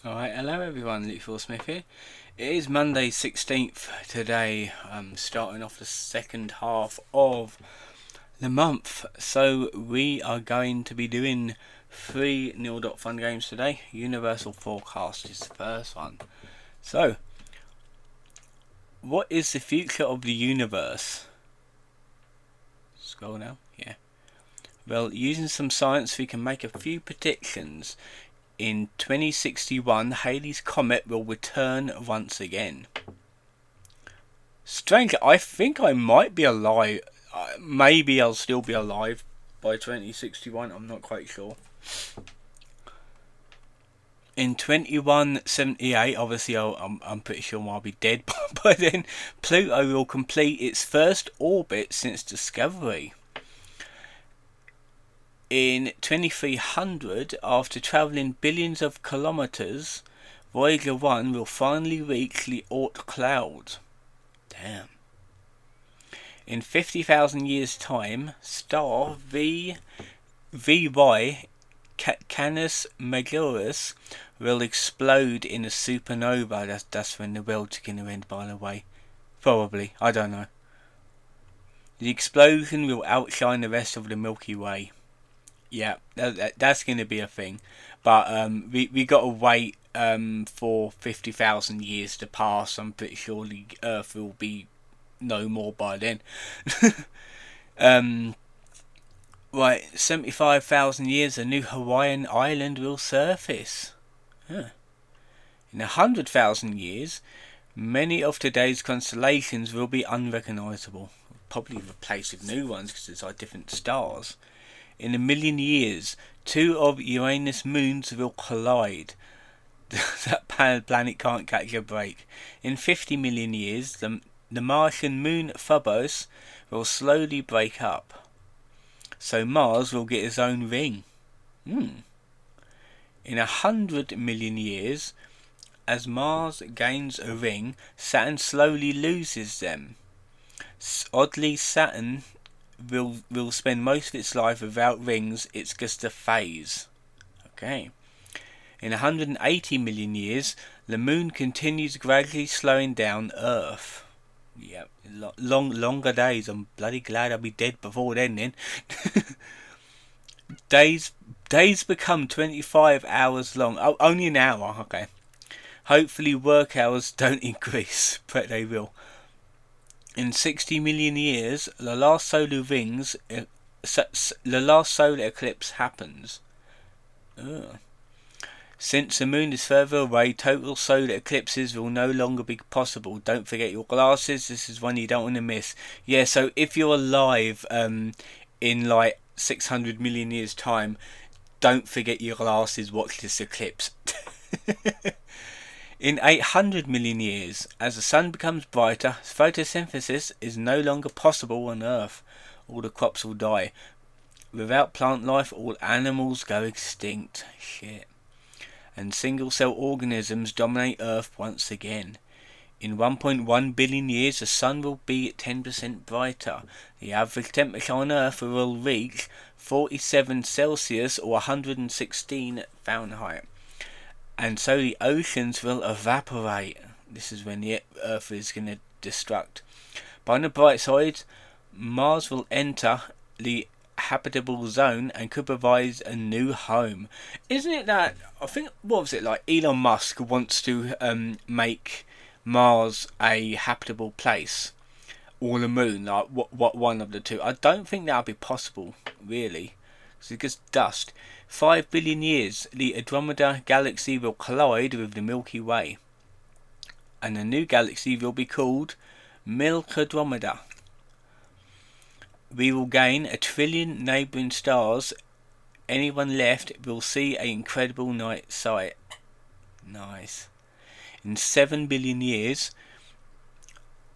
Alright, hello everyone, Luke Smith here. It is Monday 16th today, starting off the second half of the month. So we are going to be doing 3 neal.fun games today. Universal Forecast is the first one. So, what is the future of the universe? Scroll now, yeah. Well, using some science we can make a few predictions. In 2061, Halley's Comet will return once again. Strange, I think I might be alive. Maybe I'll still be alive by 2061, I'm not quite sure. In 2178, obviously I'm pretty sure I'll be dead by then, Pluto will complete its first orbit since discovery. In 2300, after travelling billions of kilometres, Voyager 1 will finally reach the Oort cloud. Damn. In 50,000 years' time, star VY Canis Majoris will explode in a supernova. That's when the world's going to end, by the way. Probably, I don't know. The explosion will outshine the rest of the Milky Way. Yeah, that's going to be a thing. But we got to wait for 50,000 years to pass. I'm pretty sure the Earth will be no more by then. Right, 75,000 years, a new Hawaiian island will surface. Huh. In 100,000 years, many of today's constellations will be unrecognisable. Probably replaced with new ones because it's like different stars. In a million years, 2 of Uranus' moons will collide. That planet can't catch a break. In 50 million years, the Martian moon Phobos will slowly break up. So Mars will get its own ring. In 100 million years, as Mars gains a ring, Saturn slowly loses them. Oddly, Saturn will spend most of its life without rings. It's just a phase. Okay. In 180 million years, the moon continues gradually slowing down Earth. Yep, longer days. I'm bloody glad I'll be dead before then. Days become 25 hours long. Oh, only an hour. Okay. Hopefully work hours don't increase, but they will. In 60 million years, the last solar eclipse happens. Ugh. Since the moon is further away, total solar eclipses will no longer be possible. Don't forget your glasses. This is one you don't want to miss. Yeah, so if you're alive in like 600 million years time, don't forget your glasses. Watch this eclipse. In 800 million years, as the sun becomes brighter, photosynthesis is no longer possible on Earth. All the crops will die. Without plant life, all animals go extinct. Shit. And single-cell organisms dominate Earth once again. In 1.1 billion years, the sun will be 10% brighter. The average temperature on Earth will reach 47 Celsius or 116 Fahrenheit. And so the oceans will evaporate. This is when the Earth is going to destruct. But on the bright side, Mars will enter the habitable zone and could provide a new home. Isn't it that, I think, what was it like, Elon Musk wants to make Mars a habitable place, or the moon, like what one of the two. I don't think that would be possible, really, because it's just dust. 5 billion years, the Andromeda galaxy will collide with the Milky Way, and the new galaxy will be called Milkadromeda. We will gain 1 trillion neighbouring stars. Anyone left will see an incredible night sight. Nice. In 7 billion years,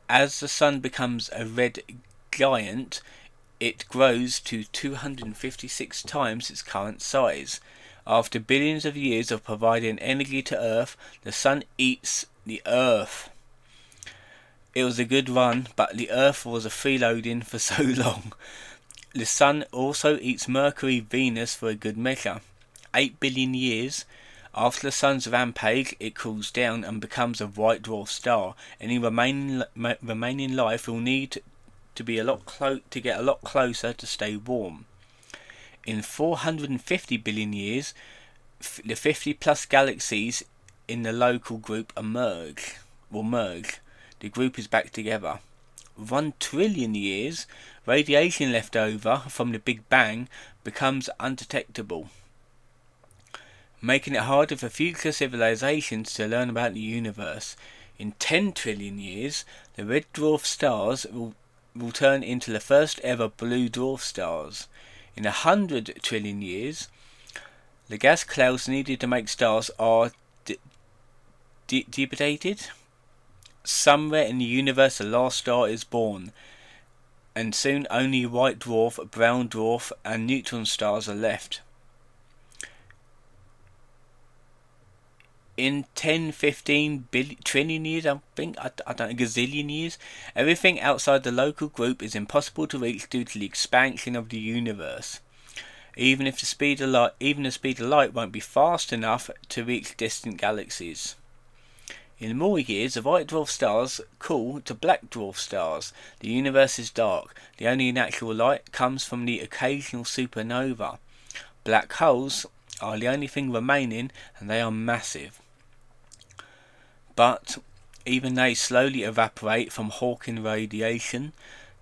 as the sun becomes a red giant, it grows to 256 times its current size. After billions of years of providing energy to Earth, the sun eats the Earth. It was a good run, but the Earth was a freeloading for so long. The sun also eats Mercury, Venus for a good measure. 8 billion years, After the sun's rampage, it cools down and becomes a white dwarf star. Any remaining life will need to be to get a lot closer to stay warm. In 450 billion years, the 50 plus galaxies in the local group will merge. The group is back together. 1 trillion years, radiation left over from the Big Bang becomes undetectable, making it harder for future civilizations to learn about the universe. In 10 trillion years, the red dwarf stars will turn into the first ever blue dwarf stars. In 100 trillion years, the gas clouds needed to make stars are dissipated. Somewhere in the universe, the last star is born, and soon only white dwarf, brown dwarf, and neutron stars are left. In 10, 15 trillion years, I don't know, gazillion years, everything outside the local group is impossible to reach due to the expansion of the universe. Even the speed of light won't be fast enough to reach distant galaxies. In more years, the white dwarf stars cool to black dwarf stars. The universe is dark. The only natural light comes from the occasional supernova. Black holes are the only thing remaining, and they are massive. But even they slowly evaporate from Hawking radiation.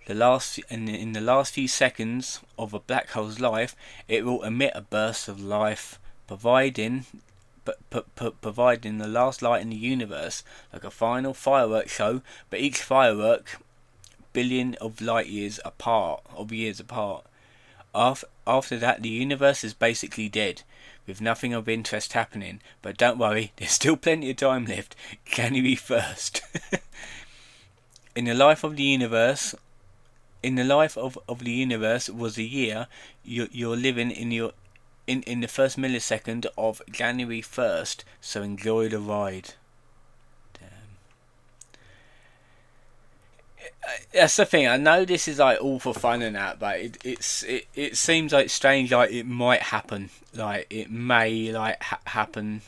In the last few seconds of a black hole's life, it will emit a burst of light, providing the last light in the universe, like a final fireworks show, but each firework billion of years apart. After that, the universe is basically dead, with nothing of interest happening. But don't worry, there's still plenty of time left. January 1st. In the life of the universe was a year. You're living in the first millisecond of January 1st, so enjoy the ride. Damn. That's the thing. I know this is like all for fun and that, but it seems like strange. Like it might happen. Like it may happen,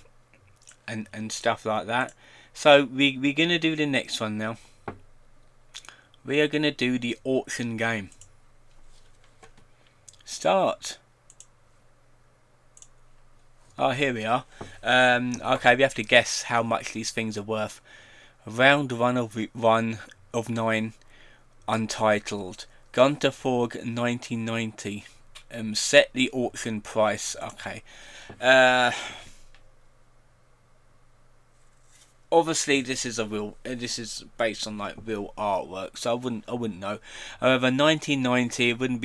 and stuff like that. So we're gonna do the next one now. We are gonna do the auction game. Start. Oh, here we are. Okay, we have to guess how much these things are worth. Round one of 9, untitled. Gunter Forg 1990. Set the auction price. Okay. Obviously, this is based on like real artwork, so I wouldn't know. However, 1990, it wouldn't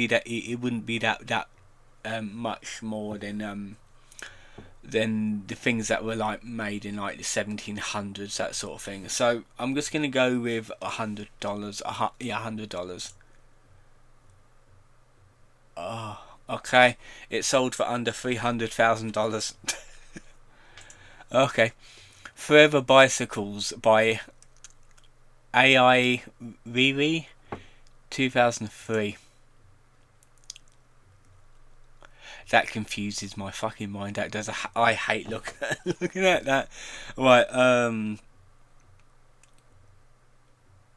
be that much more than the things that were like made in like the 1700s, that sort of thing. So I'm just gonna go with $100. $100. Oh, okay. It sold for under $300,000. Okay. Forever Bicycles by AI Riri, 2003. That confuses my fucking mind. That does. I hate looking at that. Right.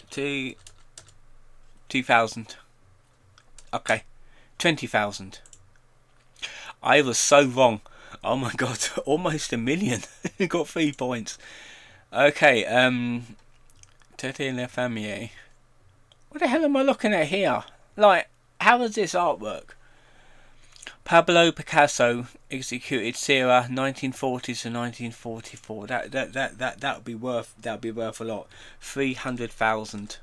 2,000. Okay. 20,000. I was so wrong. Oh my god, almost a million. Got 3 points. Okay. Tete La Famille. What the hell am I looking at here? Like, how is this artwork? Pablo Picasso executed Sierra 1940 to 1944. That would be worth a lot. 300,000.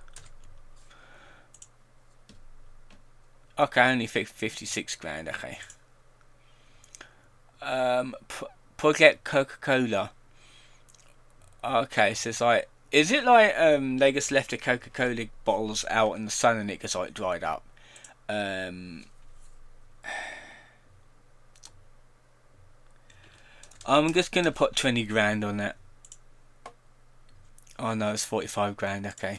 Okay, only 56 grand. Okay. Project Coca-Cola. Okay, so it's like, is it like they just left the Coca-Cola bottles out in the sun and it just like dried up? I'm just gonna put 20 grand on that. Oh no, it's 45 grand. Okay.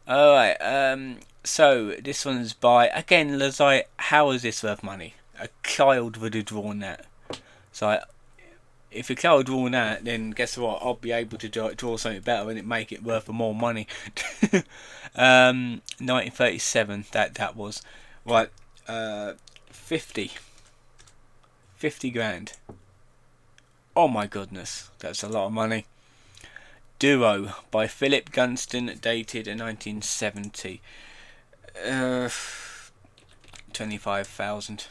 Alright, so this one's by, again, Lazai. How is this worth money? A child would have drawn that. So if you clear drawing that, then guess what? I'll be able to draw something better and it make it worth more money. 1937. That was right. 50 grand. Oh my goodness, that's a lot of money. Duo by Philip Gunston, dated in 1970. 25,000.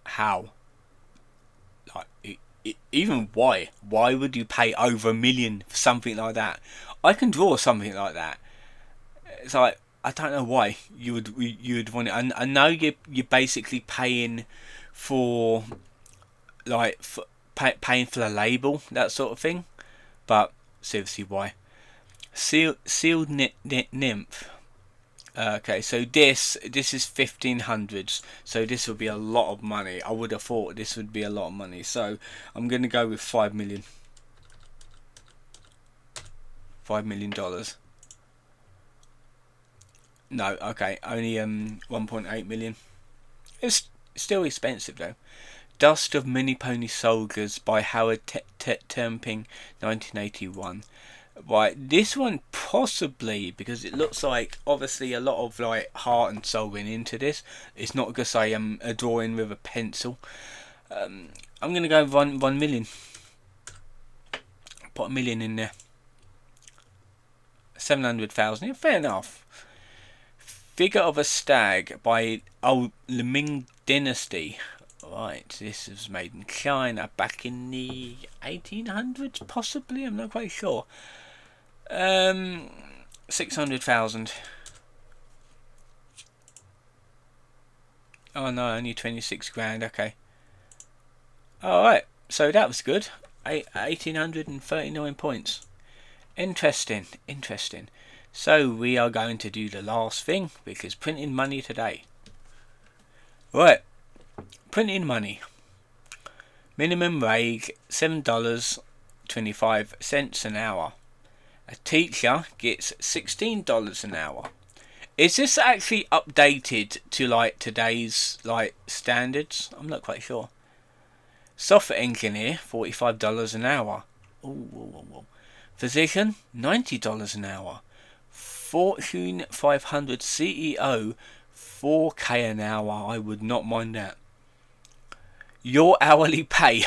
How? Like, even why? Why would you pay over $1 million for something like that? I can draw something like that. It's like, I don't know why you would want it. I know you're basically paying for, like, paying for the label, that sort of thing. But seriously, why? Sealed nymph. Okay, so this is 1500s, so this will be a lot of money. I would have thought this would be a lot of money, so I'm gonna go with $5 million. $5 million. No, okay, only 1.8 million. It's still expensive though. Dust of Mini Pony Soldiers by Howard Terping, 1981. Right, this one possibly, because it looks like obviously a lot of like heart and soul went into this. It's not just a drawing with a pencil. I'm gonna go 1 million. Put $1 million in there. 700,000. Yeah, fair enough. Figure of a Stag by Ming Dynasty. Right, this was made in China back in the 1800s, possibly. I'm not quite sure. 600,000. Oh no, only 26 grand. Okay. All right. So that was good. 1,839 points. Interesting. Interesting. So we are going to do the last thing, which is printing money today. Right. Printing money. Minimum wage $7.25 an hour. A teacher gets $16 an hour. Is this actually updated to like today's like standards? I'm not quite sure. Software engineer, $45 an hour. Ooh. Physician, $90 an hour. Fortune 500 CEO, $4K an hour. I would not mind that. Your hourly pay.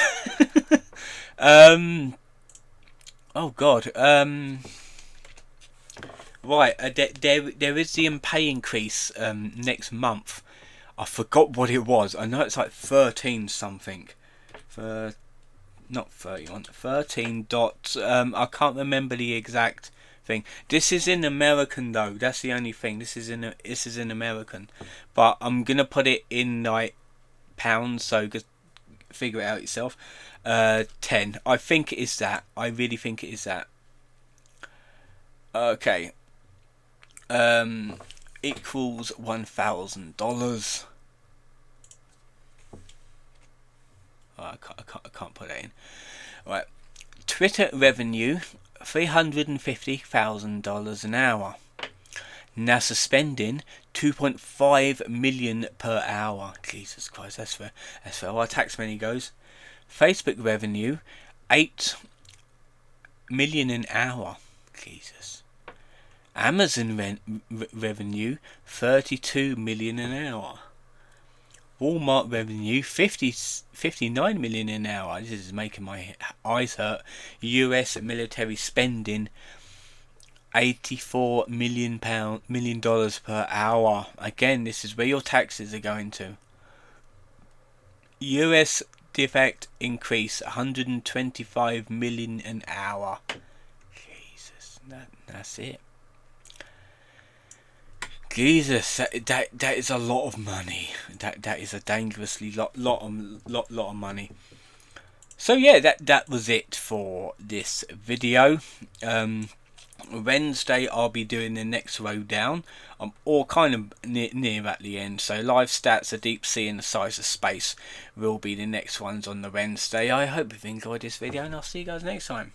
Oh God. Right. There is the pay increase next month. I forgot what it was. I know it's like 13 something. Not 31. 13 dot. I can't remember the exact thing. This is in American though. That's the only thing. This is in American. But I'm gonna put it in like pounds. So just figure it out yourself. 10. I think it is that. I really think it is that. Okay. Equals $1,000. Oh, I can't put that in. Right. Twitter revenue $350,000 an hour. NASA spending $2.5 million per hour. Jesus Christ, that's where our tax money goes. Facebook revenue $8 million an hour. Jesus. Amazon revenue $32 million an hour. Walmart revenue $59 million an hour. This is making my eyes hurt. US military spending $84 million per hour. Again, this is where your taxes are going to. US defect increase $125 million an hour. Jesus, that's it. Jesus, that is a lot of money. That is a dangerously lot of money. So yeah, that was it for this video. Wednesday I'll be doing the next row down. I'm all kind of near at the end. So live stats, a deep sea and the size of space will be the next ones on the Wednesday. I hope you've enjoyed this video and I'll see you guys next time.